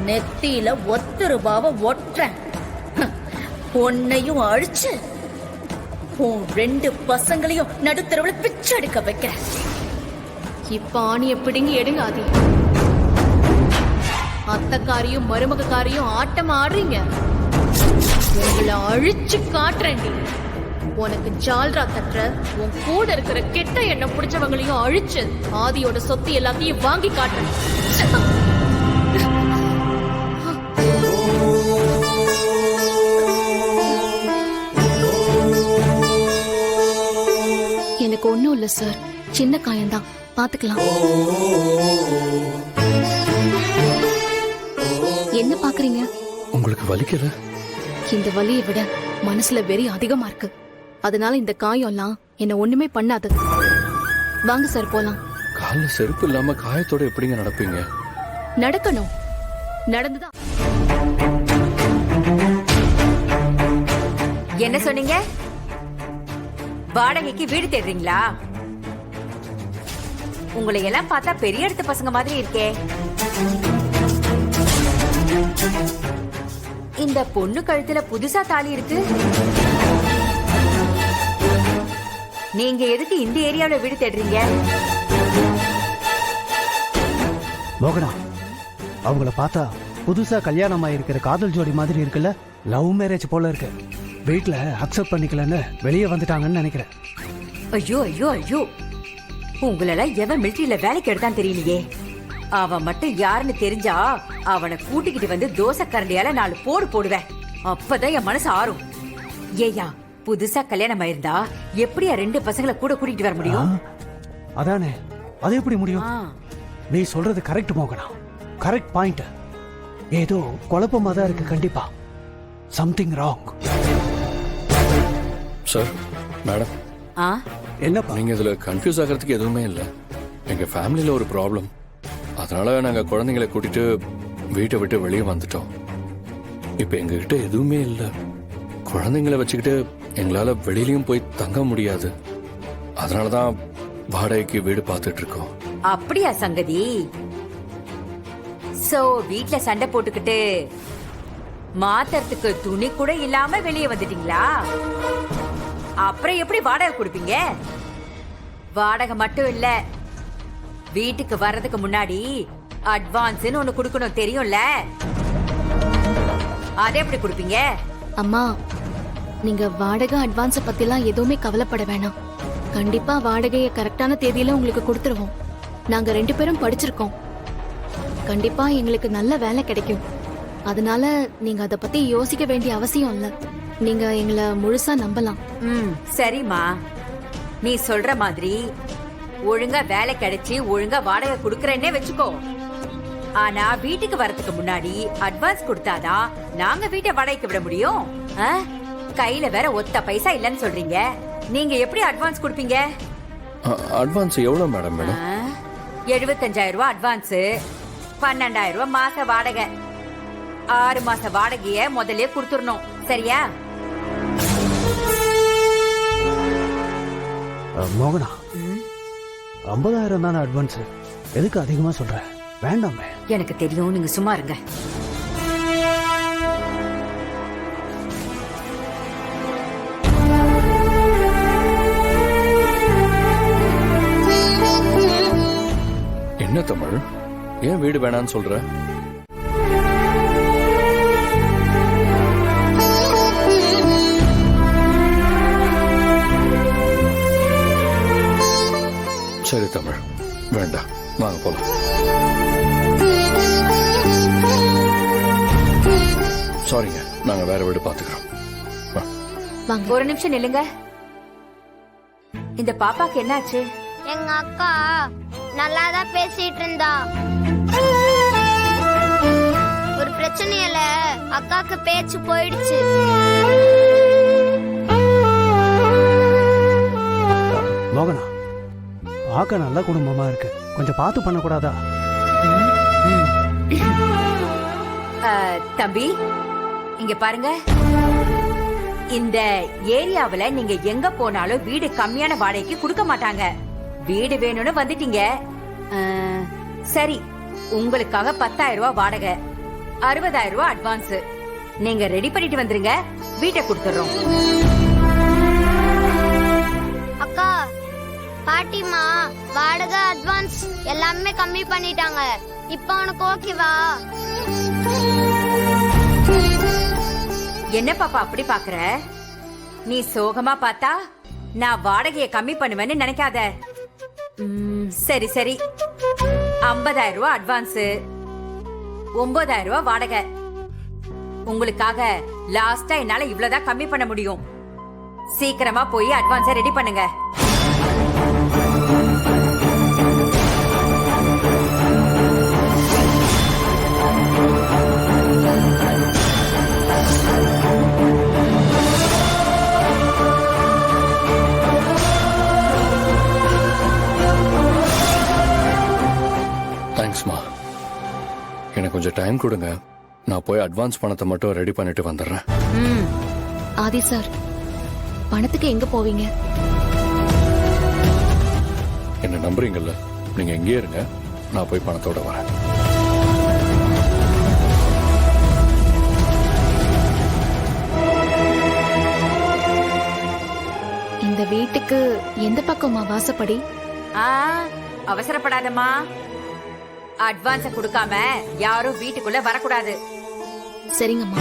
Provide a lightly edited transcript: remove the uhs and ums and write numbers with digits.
நெத்தியில ₹1 ஒட்டுறேன். உன்னையும் அழிச்சு உன் 2 பசங்களையும் நடுத்தரவுல பிச்சை எடுக்க வைக்கிறேன். இப்ப ஆணிய பிடுங்கி எடுங்க ஆதி. அத்தக்காரியும் மருமகாரியும் ஆட்டம் ஆடுறீங்க. உங்களை அழிச்சு காட்டுறேன். உனக்கு ஜால்ரா தட்டுற உன் கூட இருக்கிற கெட்ட எண்ணம் பிடிச்சவங்களையும் அழிச்சு ஆதியோட சொத்து எல்லாத்தையும் வாங்கி காட்டுறேன். எனக்கு ஒண்ணும் இல்ல சார், சின்ன காயம்தான், பாத்துக்கலாம். என்ன பாக்குறீங்க? உங்களுக்கு வலிக்கல? இந்த வலியை விட மனசுல வெறி அதிகமா இருக்கு. அதனால இந்த காயம்லாம் என்ன ஒண்ணுமே பண்ணாது. வாங்க சார் போலாம். கால்ல செருப்பு இல்லாம காயத்தோட எப்படிங்க நடப்பீங்க? நடக்கணும், நடந்துதான். என்ன சொன்னீங்க? வாடகைக்கு வீடு தேடுறீங்களா? உங்களை எல்லாம் பார்த்தா பெரிய இடத்து பசங்க மாதிரி இருக்கே. இந்த பொண்ணு கழுத்துல புதுசா தாலி இருக்கு. நீங்க எதுக்கு இந்த ஏரியாவுல வீடு தேடுறீங்க? மோகனா, அவங்கள பார்த்தா புதுசா கல்யாணம் ஆயிருக்கிற காதல் ஜோடி மாதிரி இருக்குல்ல? லவ் மேரேஜ் போல இருக்கு. வீட்டுல அக்செப்ட் பண்ணிக்கலன்னு வெளியே வந்துட்டாங்கன்னு நினைக்கிறேன். ஐயோ ஐயோ ஐயோ, உங்களெல்லாம் எவன் மிலிட்டரியில வேலைக்கு எடுத்தான் தெரியலையே. அவன் மட்டும் யாருன்னு தெரிஞ்சா அவனை கூட்டிக்கிட்டு வந்து தோசை கரண்டியால 4 போடு போடுவேன். அப்பதான் என் மனசு ஆறும். ஏயா, புதுசா கல்யாணம் ஆயிருந்தா எப்படியா 2 பசங்களை கூட கூட்டிட்டு வர முடியும்? அதானே, அது எப்படி முடியும்? நீ சொல்றது கரெக்ட் மோகனா, கரெக்ட் பாயிண்ட். ஏதோ குழப்பமா தான் இருக்கு. கண்டிப்பா சம்திங் ராங். சார், மேடம், என்னப்பா? நீங்க இதுல கன்ஃபியூஸ் ஆகிறதுக்கு எதுவுமே இல்ல. எங்க ஃபேமிலியில ஒரு ப்ராப்ளம். அதனால நாங்க குழந்தைங்களை கூட்டிட்டு வீட்டை விட்டு வெளியே வந்துட்டோம். இப்ப எங்ககிட்ட எதுவுமே இல்ல. குழந்தைங்களை வச்சுக்கிட்டு எங்களால வெளியிலயும் போய் தங்க முடியாது. அதனாலதான் வாடகைக்கு வீடு பார்த்துட்டு இருக்கோம். அப்படியா சங்கதி? சோ வீட்ல சண்டை போட்டுக்கிட்டு மாத்தறதுக்கு துணி கூட இல்லாம வெளியே வந்துட்டீங்களா? அப்புறம் எப்படி வாடகை கொடுப்பீங்க? வாடகை மட்டும் இல்ல, வீட்டுக்கு வர்றதுக்கு முன்னாடி அட்வான்ஸ்னு ஒண்ணு கொடுக்கணும், தெரியும்ல? அதை எப்படி கொடுப்பீங்க? அம்மா, நீங்க வாடகை அட்வான்ஸ் பத்திலாம் எதுவுமே கவலைப்பட வேணாம். கண்டிப்பா வாடகையை கரெக்டான தேதியில உங்களுக்கு கொடுத்துருவோம். நாங்க 2 பேரும் படிச்சிருக்கோம். கண்டிப்பா எங்களுக்கு நல்ல வேலை கிடைக்கும். அதனால நீங்க அத பத்தி யோசிக்க வேண்டிய அவசியம் இல்ல. நீங்க எங்களை முழுசா நம்பலாம். சரிம்மா, நீ சொல்ற மாதிரி ஒழுங்கா வேலை கிடைச்சி ஒழுங்கா வாடகை குடுக்கறேன்னே வச்சுக்கோ. ஆனா வீட்டுக்கு வரதுக்கு முன்னாடி அட்வான்ஸ் கொடுத்தாதான் நாங்க வீட்டை வாடகைக்கு விட முடியும். கையில வேற ஒத்த பைசா இல்லன்னு சொல்றீங்க. நீங்க எப்படி அட்வான்ஸ் கொடுப்பீங்க? அட்வான்ஸ் எவ்வளவு மேடம்? 75,000 அட்வான்ஸ், 12,000 மாச வாடகை. 6 மாச வாடகைய முதல்ல கொடுத்துடணும், சரியா? மோகனா, 50,000 தானே அட்வான்ஸ். எதுக்கு அதிகமா சொல்ற? வேண்டாமே. எனக்கு தெரியும், நீங்க சும்மா இருங்க. என்ன தமிழ், ஏன் வீடு வேணான்னு சொல்ற? சரி தமிழ், வேண்டாம், வாங்க போலாம். சாரிங்க, நாங்க வேற வீடு பாத்துக்கிறோம். ஒரு நிமிஷம் நில்லுங்க. இந்த பாப்பாக்கு என்னாச்சு? எங்க அக்கா நல்லாதான் பேசிட்டு இருந்தா. ஒரு பிரச்சனையில அக்காக்கு பேச்சு போயிடுச்சு. மோகனா, பார்க்க நல்ல குடும்பமா இருக்கு. கொஞ்சம் பார்த்து பண்ணக்கூடாதா? தம்பி, இங்க பாருங்க. இந்த ஏரியாவுல நீங்க எங்க போனாலும் வீடு கம்மியான வாடகைக்கு கொடுக்க மாட்டாங்க. வீடு வேணும்னு வந்துட்டீங்க. சரி, உங்களுக்காக 10,000 ரூபாய் வாடகை. 60,000 ரூபாய் அட்வான்ஸ். நீங்க ரெடி பண்ணிட்டு வந்துருங்க, வீட்டை கொடுத்துறோம். அக்கா பாட்டிமா வாடகை அட்வான்ஸ் எல்லாமே கம்மி பண்ணிட்டாங்க. இப்போ உனக்கு ஓகேவா? என்ன பாப்பா அப்படி பாக்குற? நீ சோகமா பார்த்தா நான் வாடகையை கம்மி பண்ணுவேன்னு நினைக்காத. சரி சரி, 50,000 ரூபாய் அட்வான்ஸ், 9,000 ரூபாய் வாடகை. உங்களுக்காக லாஸ்டா என்னால இவ்வளவுதான் கம்மி பண்ண முடியும். சீக்கிரமா போய் அட்வான்ஸை ரெடி பண்ணுங்க. தேங்க்ஸ்மா. எனக்கு கொஞ்சம் டைம் கொடுங்க, நான் போய் அட்வான்ஸ் பணத்தை மட்டும் ரெடி பண்ணிட்டு வந்துடுறேன். ஆதி சார், பணத்துக்கு எங்க போவீங்க? என்ன நம்புறீங்கல்ல, நீங்க எங்கேயே இருங்க, நான் போய் பணத்தோட வரேன். இந்த வீட்டுக்கு எந்த பக்கமா வாசப்படி? அவசரப்படாதம்மா. அட்வான்ஸ கொடுக்காம யாரும் வீட்டுக்குள்ள வரக்கூடாது. சரிங்கம்மா.